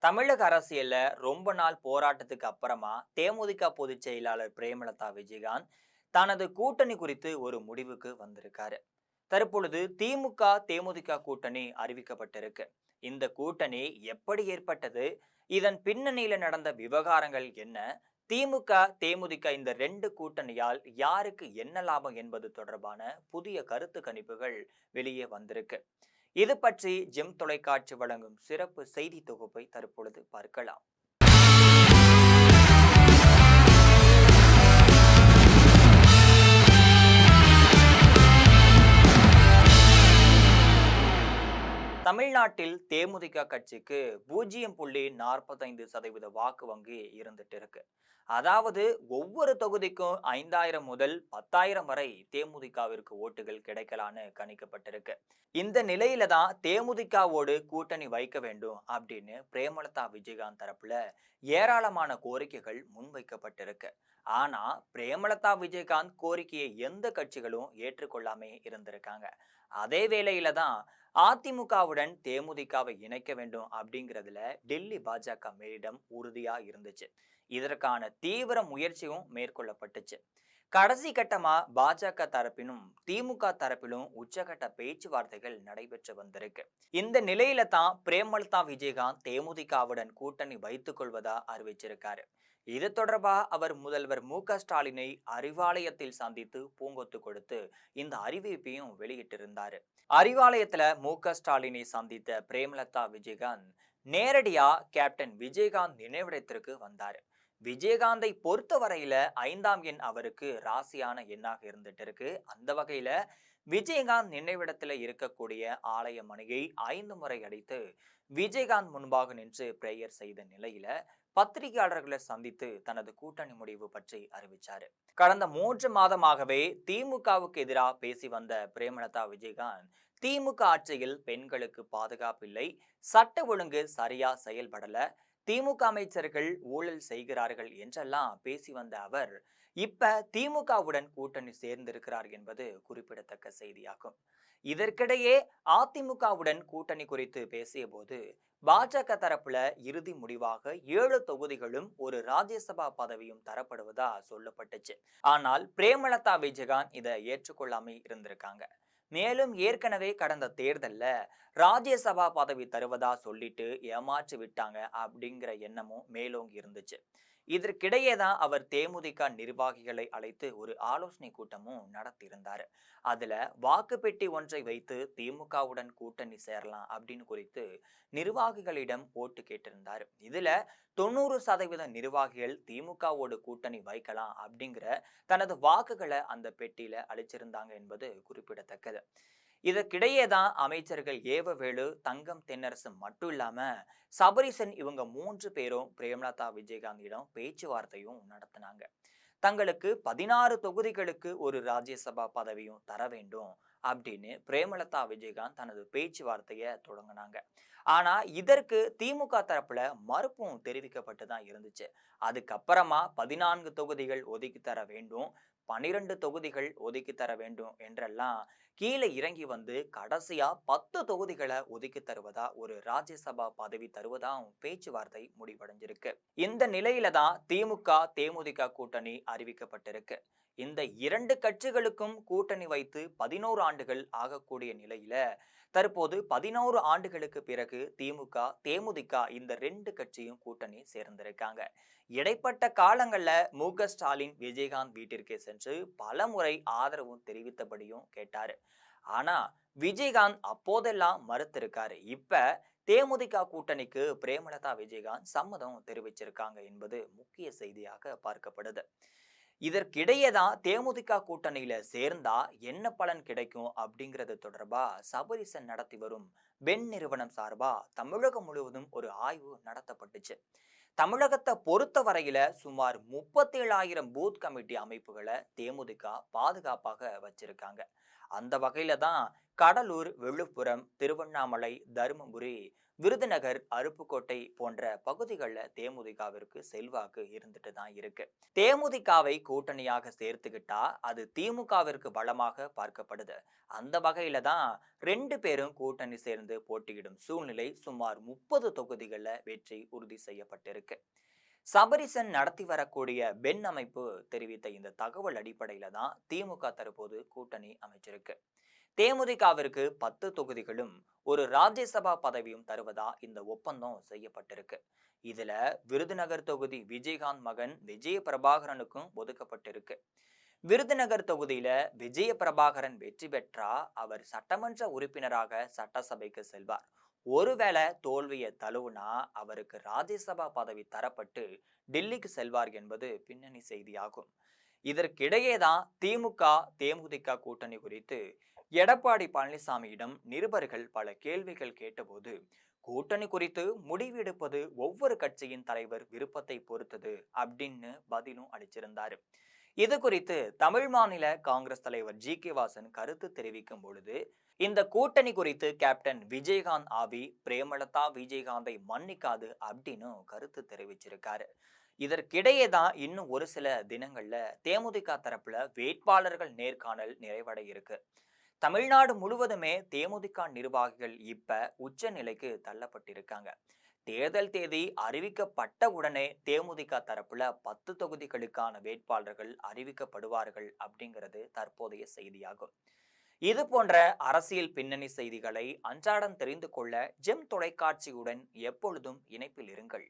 தமிழக அரசியல்ல ரொம்ப நாள் போராட்டத்துக்கு அப்புறமா தேமுதிக பொதுச் செயலாளர் பிரேமலதா விஜயகாந்த் தனது கூட்டணி குறித்து ஒரு முடிவுக்கு வந்திருக்காரு. தற்பொழுது திமுக தேமுதிக கூட்டணி அறிவிக்கப்பட்டிருக்கு. இந்த கூட்டணி எப்படி ஏற்பட்டது? இதன் பின்னணியில நடந்த விவகாரங்கள் என்ன? திமுக தேமுதிக இந்த ரெண்டு கூட்டணியால் யாருக்கு என்ன லாபம் என்பது தொடர்பான புதிய கருத்து கணிப்புகள் வெளியே வந்திருக்கு. இது பற்றி ஜெம் தொலைக்காட்சி வழங்கும் சிறப்பு செய்தி தொகுப்பை தற்பொழுது பார்க்கலாம். தமிழ்நாட்டில் தேமுதிக கட்சிக்கு 0.45% வாக்கு வங்கி இருந்துட்டு இருக்கு. அதாவது ஒவ்வொரு தொகுதிக்கும் 5,000 முதல் 10,000 வரை தேமுதிகவிற்கு ஓட்டுகள் கிடைக்கலான்னு கணிக்கப்பட்டிருக்கு. இந்த நிலையில தான் தேமுதிகவோடு கூட்டணி வைக்க வேண்டும் அப்படின்னு பிரேமலதா விஜயகாந்த் தரப்புல ஏராளமான கோரிக்கைகள் முன்வைக்கப்பட்டிருக்கு. ஆனா பிரேமலதா விஜயகாந்த் கோரிக்கையை எந்த கட்சிகளும் ஏற்றுக்கொள்ளாமே இருந்திருக்காங்க. அதே வேளையில தான் அதிமுகவுடன் தேமுதிகவை இணைக்க வேண்டும் அப்படிங்கிறதுல டெல்லி பாஜக மேலிடம் உறுதியா இருந்துச்சு. இதற்கான தீவிர முயற்சியும் மேற்கொள்ளப்பட்டுச்சு. கடைசி கட்டமா பாஜக தரப்பிலும் திமுக தரப்பிலும் உச்சகட்ட பேச்சுவார்த்தைகள் நடைபெற்று வந்திருக்கு. இந்த நிலையில தான் பிரேமலதா விஜயகாந்த் தேமுதிகவுடன் கூட்டணி வைத்துக் கொள்வதா அறிவிச்சிருக்காரு. இது தொடர்பா அவர் முதல்வர் மு.க.ஸ்டாலினை அறிவாலயத்தில் சந்தித்து பூங்கொத்து கொடுத்து இந்த அறிவிப்பையும் வெளியிட்டிருந்தாரு. அறிவாலயத்துல மு.க.ஸ்டாலினை சந்தித்த பிரேமலதா விஜயகாந்த் நேரடியா கேப்டன் விஜயகாந்த் நினைவிடத்திற்கு வந்தாரு. விஜயகாந்தை பொறுத்த வரையில 5ஆம் எண் அவருக்கு ராசியான எண்ணாக இருந்துட்டு இருக்கு. அந்த வகையில விஜயகாந்த் நினைவிடத்துல இருக்கக்கூடிய ஆலய மணியை 5 முறை அடித்து விஜயகாந்த் முன்பாக நின்று பிரேயர் செய்த நிலையில பத்திரிகையாளர்களை சந்தித்து தனது கூட்டணி முடிவு பற்றி அறிவிச்சாரு. கடந்த 3 மாதமாகவே திமுகவுக்கு எதிராக பேசி வந்த பிரேமலதா விஜயகாந்த் திமுக ஆட்சியில் பெண்களுக்கு பாதுகாப்பு இல்லை, சட்ட ஒழுங்கு சரியா செயல்படல, திமுக அமைச்சர்கள் ஊழல் செய்கிறார்கள் என்றெல்லாம் பேசி வந்த அவர் இப்ப திமுகவுடன் கூட்டணி சேர்ந்திருக்கிறார் என்பது குறிப்பிடத்தக்க செய்தியாகும். இதற்கிடையே அதிமுகவுடன் கூட்டணி குறித்து பேசிய போது பாஜக தரப்புல இறுதி முடிவாக 7 தொகுதிகளும் ஒரு ராஜ்யசபா பதவியும் தரப்படுவதா சொல்லப்பட்டுச்சு. ஆனால் பிரேமலதா விஜயகாந்த் இதை ஏற்றுக்கொள்ளாம இருந்திருக்காங்க. மேலும் ஏற்கனவே கடந்த தேர்தல்ல ராஜ்யசபா பதவி தருவதா சொல்லிட்டு ஏமாற்றி விட்டாங்க அப்படிங்கிற எண்ணமும் மேலோங்கி இருந்துச்சு. இதற்கிடையே தான் அவர் தேமுதிக நிர்வாகிகளை அழைத்து ஒரு ஆலோசனை கூட்டமும் நடத்தியிருந்தாரு. அதுல வாக்கு பெட்டி ஒன்றை வைத்து திமுகவுடன் கூட்டணி சேரலாம் அப்படின்னு குறித்து நிர்வாகிகளிடம் ஓட்டு கேட்டிருந்தாரு. இதுல 90% நிர்வாகிகள் திமுகவோடு கூட்டணி வைக்கலாம் அப்படிங்கிற தனது வாக்குகளை அந்த பெட்டியில அளிச்சிருந்தாங்க என்பது குறிப்பிடத்தக்கது. இதற்கிடையே தான் அமைச்சர்கள் ஏவவேலு, தங்கம் தென்னரசு மட்டும் இல்லாம சபரிசன் இவங்க 3 பேரும் பிரேமலதா விஜயகாந்திடம் பேச்சுவார்த்தையும் நடத்தினாங்க. தங்களுக்கு 16 தொகுதிகளுக்கு ஒரு ராஜ்யசபா பதவியும் தர வேண்டும் அப்படின்னு பிரேமலதா விஜயகாந்த் தனது பேச்சுவார்த்தையை தொடங்கினாங்க. ஆனா இதற்கு திமுக தரப்புல மறுப்பும் தெரிவிக்கப்பட்டு தான் இருந்துச்சு. அதுக்கப்புறமா 14 தொகுதிகள் ஒதுக்கி தர வேண்டும், 12 தொகுதிகள் ஒதுக்கி தர வேண்டும் என்றெல்லாம் கீழே இறங்கி வந்து கடைசியா 10 தொகுதிகளை ஒதுக்கி தருவதா ஒரு ராஜ்யசபா பதவி தருவதா பேச்சுவார்த்தை முடிவடைஞ்சிருக்கு. இந்த நிலையில தான் திமுக தேமுதிக கூட்டணி அறிவிக்கப்பட்டிருக்கு. இந்த இரண்டு கட்சிகளுக்கும் கூட்டணி வைத்து 11 ஆண்டுகள் ஆகக்கூடிய நிலையில தற்போது 11 ஆண்டுகளுக்கு பிறகு திமுக தேமுதிக இந்த ரெண்டு கட்சியும் கூட்டணி சேர்ந்திருக்காங்க. இடைப்பட்ட காலங்கள்ல மு.க.ஸ்டாலின் விஜயகாந்த் வீட்டிற்கே சென்று பல முறை ஆதரவும் தெரிவித்தபடியும் கேட்டாரு. ஆனா விஜயகாந்த் அப்போதெல்லாம் மறுத்திருக்காரு. இப்ப தேமுதிக கூட்டணிக்கு பிரேமலதா விஜயகாந்த் சம்மதம் தெரிவிச்சிருக்காங்க என்பது முக்கிய செய்தியாக பார்க்கப்படுது. இதற்கிடையே தான் தேமுதிக கூட்டணியில சேர்ந்தா என்ன பலன் கிடைக்கும் அப்படிங்கிறது தொடர்பா சபரிசன் நடத்தி வரும் பென் நிறுவனம் சார்பா தமிழகம் முழுவதும் ஒரு ஆய்வு நடத்தப்பட்டுச்சு. தமிழகத்தை பொறுத்த வரையில சுமார் 37,000 பூத் கமிட்டி அமைப்புகளை தேமுதிக பாதுகாப்பாக வச்சிருக்காங்க. அந்த வகையில தான் கடலூர், விழுப்புரம், திருவண்ணாமலை, தருமபுரி, விருதுநகர், அருப்புக்கோட்டை போன்ற பகுதிகளில் தேமுதிகவிற்கு செல்வாக்கு இருந்துட்டு தான் இருக்கு. தேமுதிகவை கூட்டணியாக சேர்த்துக்கிட்டா அது திமுகவிற்கு பலமாக பார்க்கப்படுது. அந்த வகையில தான் 2 பேரும் கூட்டணி சேர்ந்து போட்டியிடும் சூழ்நிலை சுமார் 30 தொகுதிகளில் வெற்றி உறுதி செய்யப்பட்டிருக்கு. சபரிசன் நடத்தி வரக்கூடிய பெண் அமைப்பு தெரிவித்த இந்த தகவல் அடிப்படையில தான் திமுக தற்போது கூட்டணி அமைச்சிருக்கு. தேமுதிகவிற்கு 10 தொகுதிகளும் ஒரு ராஜ்யசபா பதவியும் தருவதா இந்த ஒப்பந்தம் செய்யப்பட்டிருக்கு. இதுல விருதுநகர் தொகுதி விஜயகாந்த் மகன் விஜய பிரபாகரனுக்கும் ஒதுக்கப்பட்டிருக்கு. விருதுநகர் தொகுதியில விஜய பிரபாகரன் வெற்றி பெற்றா அவர் சட்டமன்ற உறுப்பினராக சட்டசபைக்கு செல்வார். ஒருவேளை தோல்வியை தழுவுனா அவருக்கு ராஜ்யசபா பதவி தரப்பட்டு டெல்லிக்கு செல்வார் என்பது பின்னணி செய்தியாகும். இதற்கிடையேதான் திமுக தேமுதிக கூட்டணி குறித்து எடப்பாடி பழனிசாமியிடம் நிருபர்கள் பல கேள்விகள் கேட்டபோது கூட்டணி குறித்து முடிவெடுப்பது ஒவ்வொரு கட்சியின் தலைவர் விருப்பத்தை பொறுத்தது அப்படின்னு பதிலும் அளிச்சிருந்தாரு. இது குறித்து தமிழ் மாநில காங்கிரஸ் தலைவர் ஜி.கே. வாசன் கருத்து தெரிவிக்கும் பொழுது இந்த கூட்டணி குறித்து கேப்டன் விஜயகாந்த் ஆவி பிரேமலதா விஜயகாந்தை மன்னிக்காது அப்படின்னு கருத்து தெரிவிச்சிருக்காரு. இதற்கிடையே தான் இன்னும் ஒரு சில தினங்கள்ல தேமுதிக தரப்புல வேட்பாளர்கள் நேர்காணல் நிறைவடை இருக்கு. தமிழ்நாடு முழுவதுமே தேமுதிக நிர்வாகிகள் இப்ப உச்ச நிலைக்கு தள்ளப்பட்டிருக்காங்க. தேர்தல் தேதி அறிவிக்கப்பட்ட உடனே தேமுதிக தரப்புல 10 தொகுதிகளுக்கான வேட்பாளர்கள் அறிவிக்கப்படுவார்கள் அப்படிங்கிறது தற்போதைய செய்தியாகும். இது போன்ற அரசியல் பின்னணி செய்திகளை அன்றாடம் தெரிந்து கொள்ள ஜெம் தொலைக்காட்சியுடன் எப்பொழுதும் இணைப்பில் இருங்கள்.